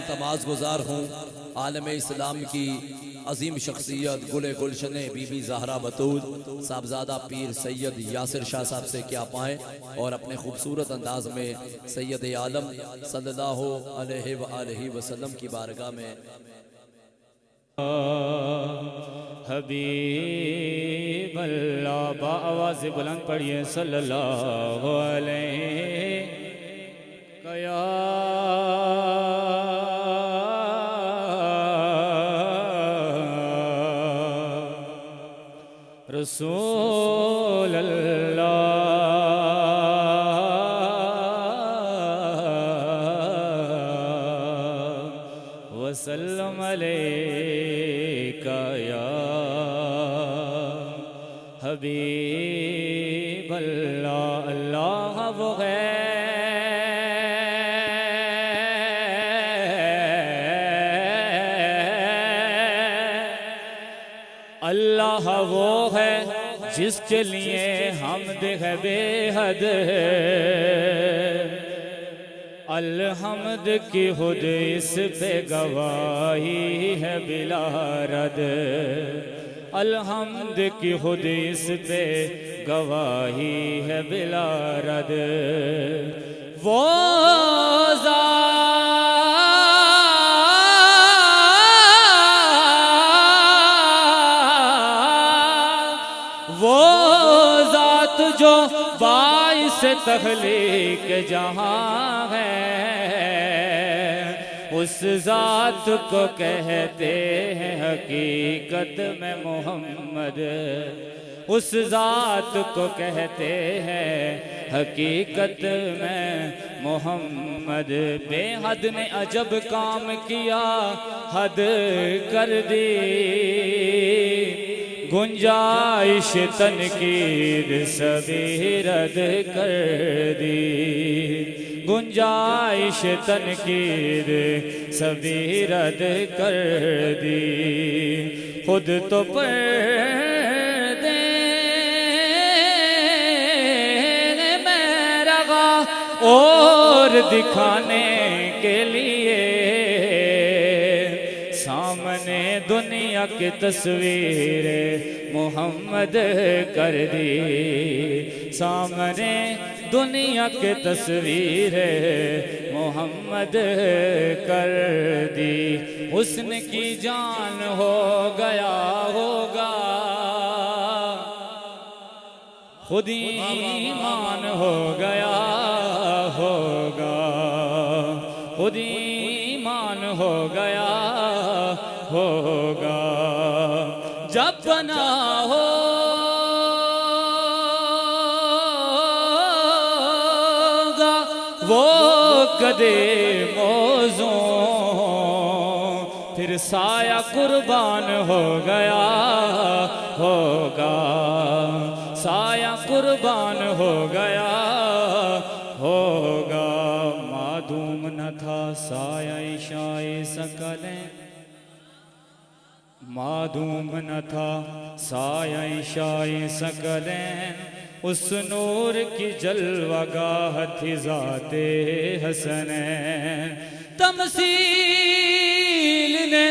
तमाज़ गुजार हूँ आलम इस्लाम की अजीम शख्सियत गुले गुलशन बीबी ज़हरा बतूल साहबजादा पीर सैयद यासिर शाह साहब से क्या पाएँ और अपने खूबसूरत अंदाज में सैयद आलम सल्लल्लाहु अलैहि वसल्लम की बारगाह में हबीब अल्लाह बाआवाज़ बुलंद पढ़िए सल्लल्लाहु अलैहि कया रसूल अल्लाह वसल्लम अलैका या हबीब अल्लाह। अल्लाह वो है अल्लाह वो है जिसके लिए हमद है बेहद अलहमद की खुद इस पे गवाही है बिला रद अलहमद की खुद इस पे गवाही है बिला रद वो ज़ात जो बाइस तख्लीक जहाँ है उस ज़ात को कहते हैं हकीकत में मोहम्मद उस ज़ात को कहते हैं हकीकत में मोहम्मद। बेहद ने अजब काम किया हद कर दी गुंजाइश तनकीद सभी रद कर दी गुंजाइश तनकीद सभी रद कर दी खुद तो पर्दे में रगा और दिखाने के लिए सामने दुनिया की तस्वीर मोहम्मद कर दी सामने दुनिया की तस्वीर मोहम्मद कर दी। हुस्न की जान हो गया होगा खुद ईमान हो गया होगा खुद ईमान हो गया होगा जब बना होगा वो कदे मौजू फिर साया कुर्बान हो गया होगा साया कुर्बान हो गया होगा मादूम न था साया इशाए सकलें मादूम न था साया इशाए सकलें उस नूर की जलवागाह थी ज़ाते हसनैन तमसील ने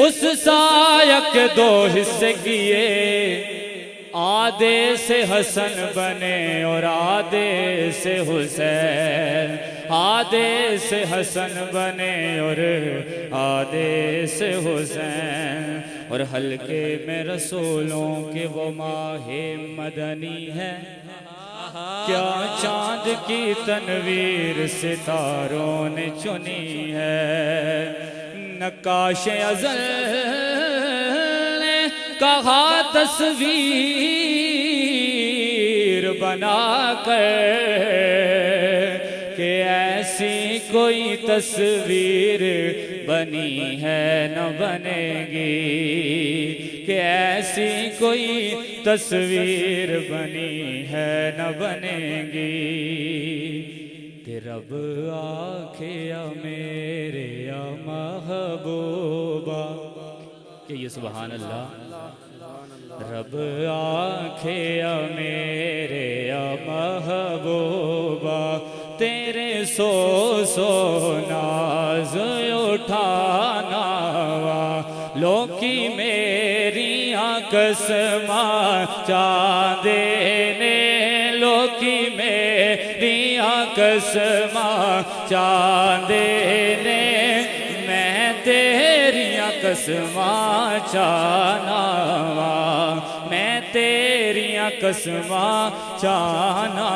उस साया के दो हिस्से किए आधे से हसन बने और आधे से हुसैन आधे से हसन बने और आधे से हुसैन और हल्के में रसूलों के वो माहे मदनी है क्या चांद की तनवीर सितारों ने चुनी है नक्काश अज़ल ने कहा तस्वीर बना कर कि ऐसी कोई तस्वीर बनी है न बनेगी कि ऐसी कोई तस्वीर बनी है न बनेगी कि रब आखे मेरे या महबूबा कि ये सुभान अल्लाह रब आखे मेरे या महबूबा तेरे सो नाज उठाना वा लोकी मेरिया कसमा चांदे ने लोकी मेरिया कसमा चांदे ने मैं तेरिया कसमा चाहना वा मैं तेरिया कसमा चाहना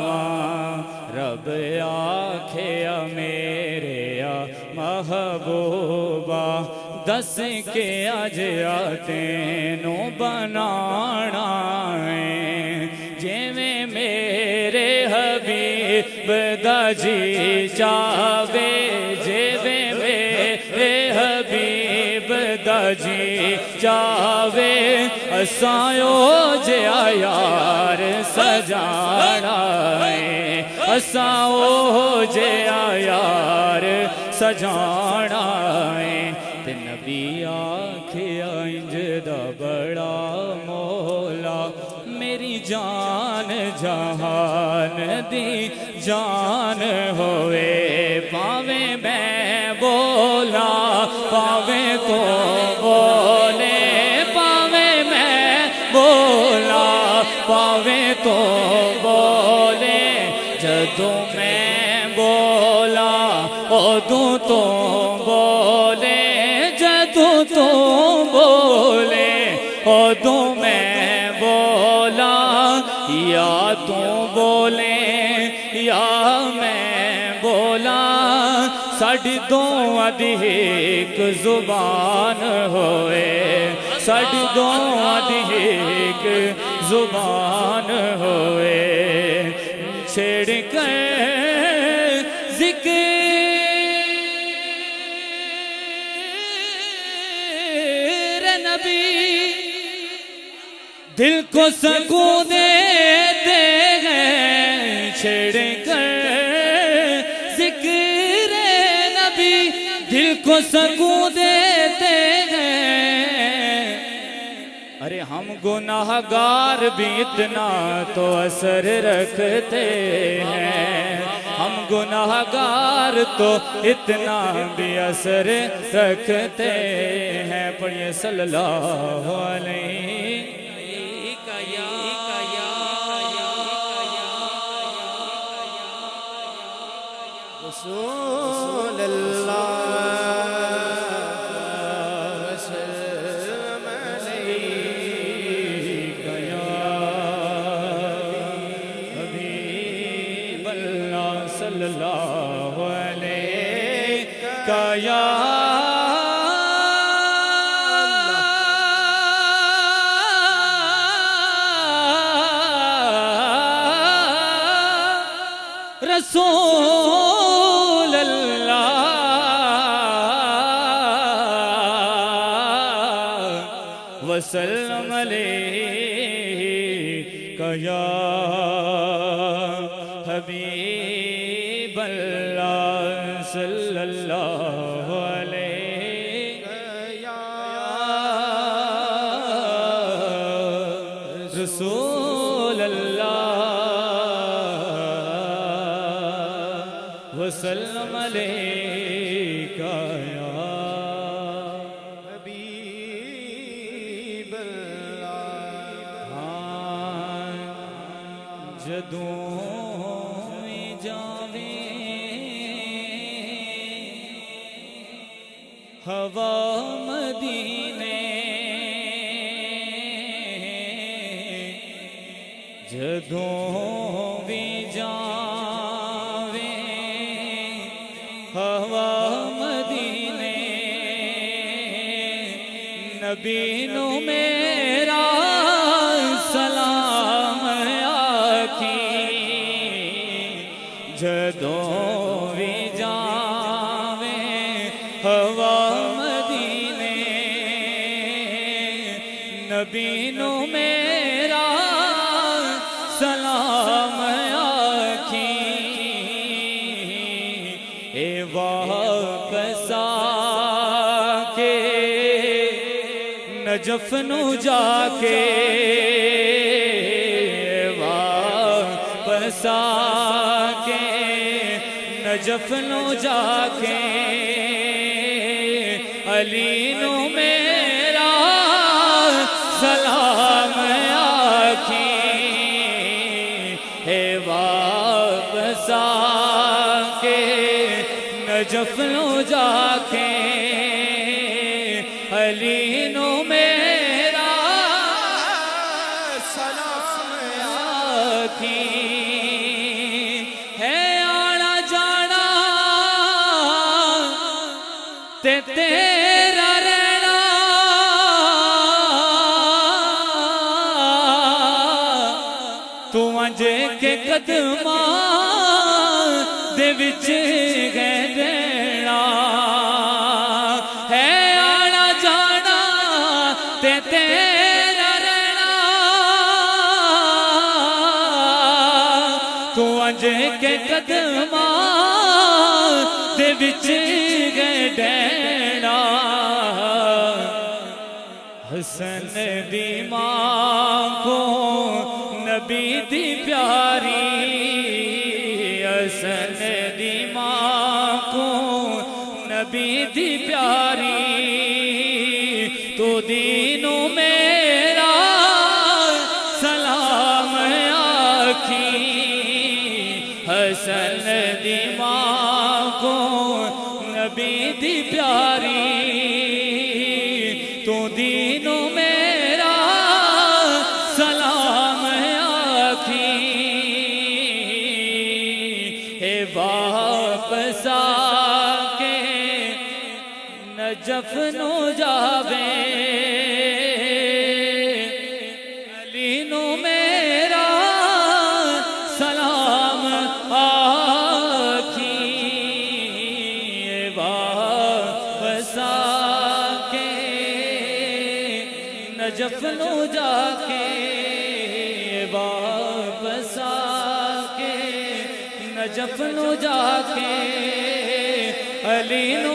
वा रब आखे मेरे महबूबा दस के अज तेनों बनाना है जिवें मेरे हबीब दा जी चावे जिवें मेरे हबीब दा जी चावे असायो जिया यार सजाना है असाओ जिया यार सजाना है ते नबी आखिया इंज दा बड़ा मौला मेरी जान जहान दी जान होवे पावे मैं बोला पावे तो बोले पावे मैं बोला पावे तो बोले जदों मैं बोला उदों तो बोले जदों तो बोले उदों मैं बोला या तू बोले या मैं बोला साड़ी दोवां दी एक जुबान होए साड़ी दोवां दी एक जुबान होए छेड़ कर जिक्र नबी दिल को सकून देते हैं छेड़ कर जिक्र नबी दिल को सकून देते हैं अरे हम गुनाहगार भी इतना तो असर रखते हैं हम गुनाहगार तो इतना भी असर रखते हैं पढ़िए सल्लल्लाहु अलैहि रसूल अल्लाह वसल्लम अलैका या हबीब अल्लाह सल्लल्लाहु अलैका या रसूल अल्लाह वसल्लम अलैका या हबीब अल्लाह सल्लल्लाहु अलैका या रसूल अल्लाह वसल्लम अलैका या हबीब अल्लाह जदों भी जावे हवा मदीने जदों भी जावे हवा मदीने नबी नू मेरा सलाम आखी जदों भी जावे हवा मदीने नबी नू मेरा सलाम आखी ए वापस आके नजफ नू जाके वापस आके नजफ नू जाके अली नू मेरा सलाम आखी है वापस आके नजफ नू जाके अली नू मेरा सलाम आखी है आना जाना ते तेरा रहना तू अंजे के कदमा दे विच गए रहना है आना जाना ते तेरा रहना तू अंजे के कदमा दे विच गए रहना हसन दी मां को नबी दी प्यारी हसन दी मां को नबी दी प्यारी तो दीनों मेरा सलाम आखी हसन दी मां को नबी दी प्यारी तो दीनों मेरा सलाम आखी हे वापस आके नजफ नो जावे अली नो मेरा सलाम आखी हे वापस आके नजफ नो जाके वापस आके नजफ नो जाके अली नो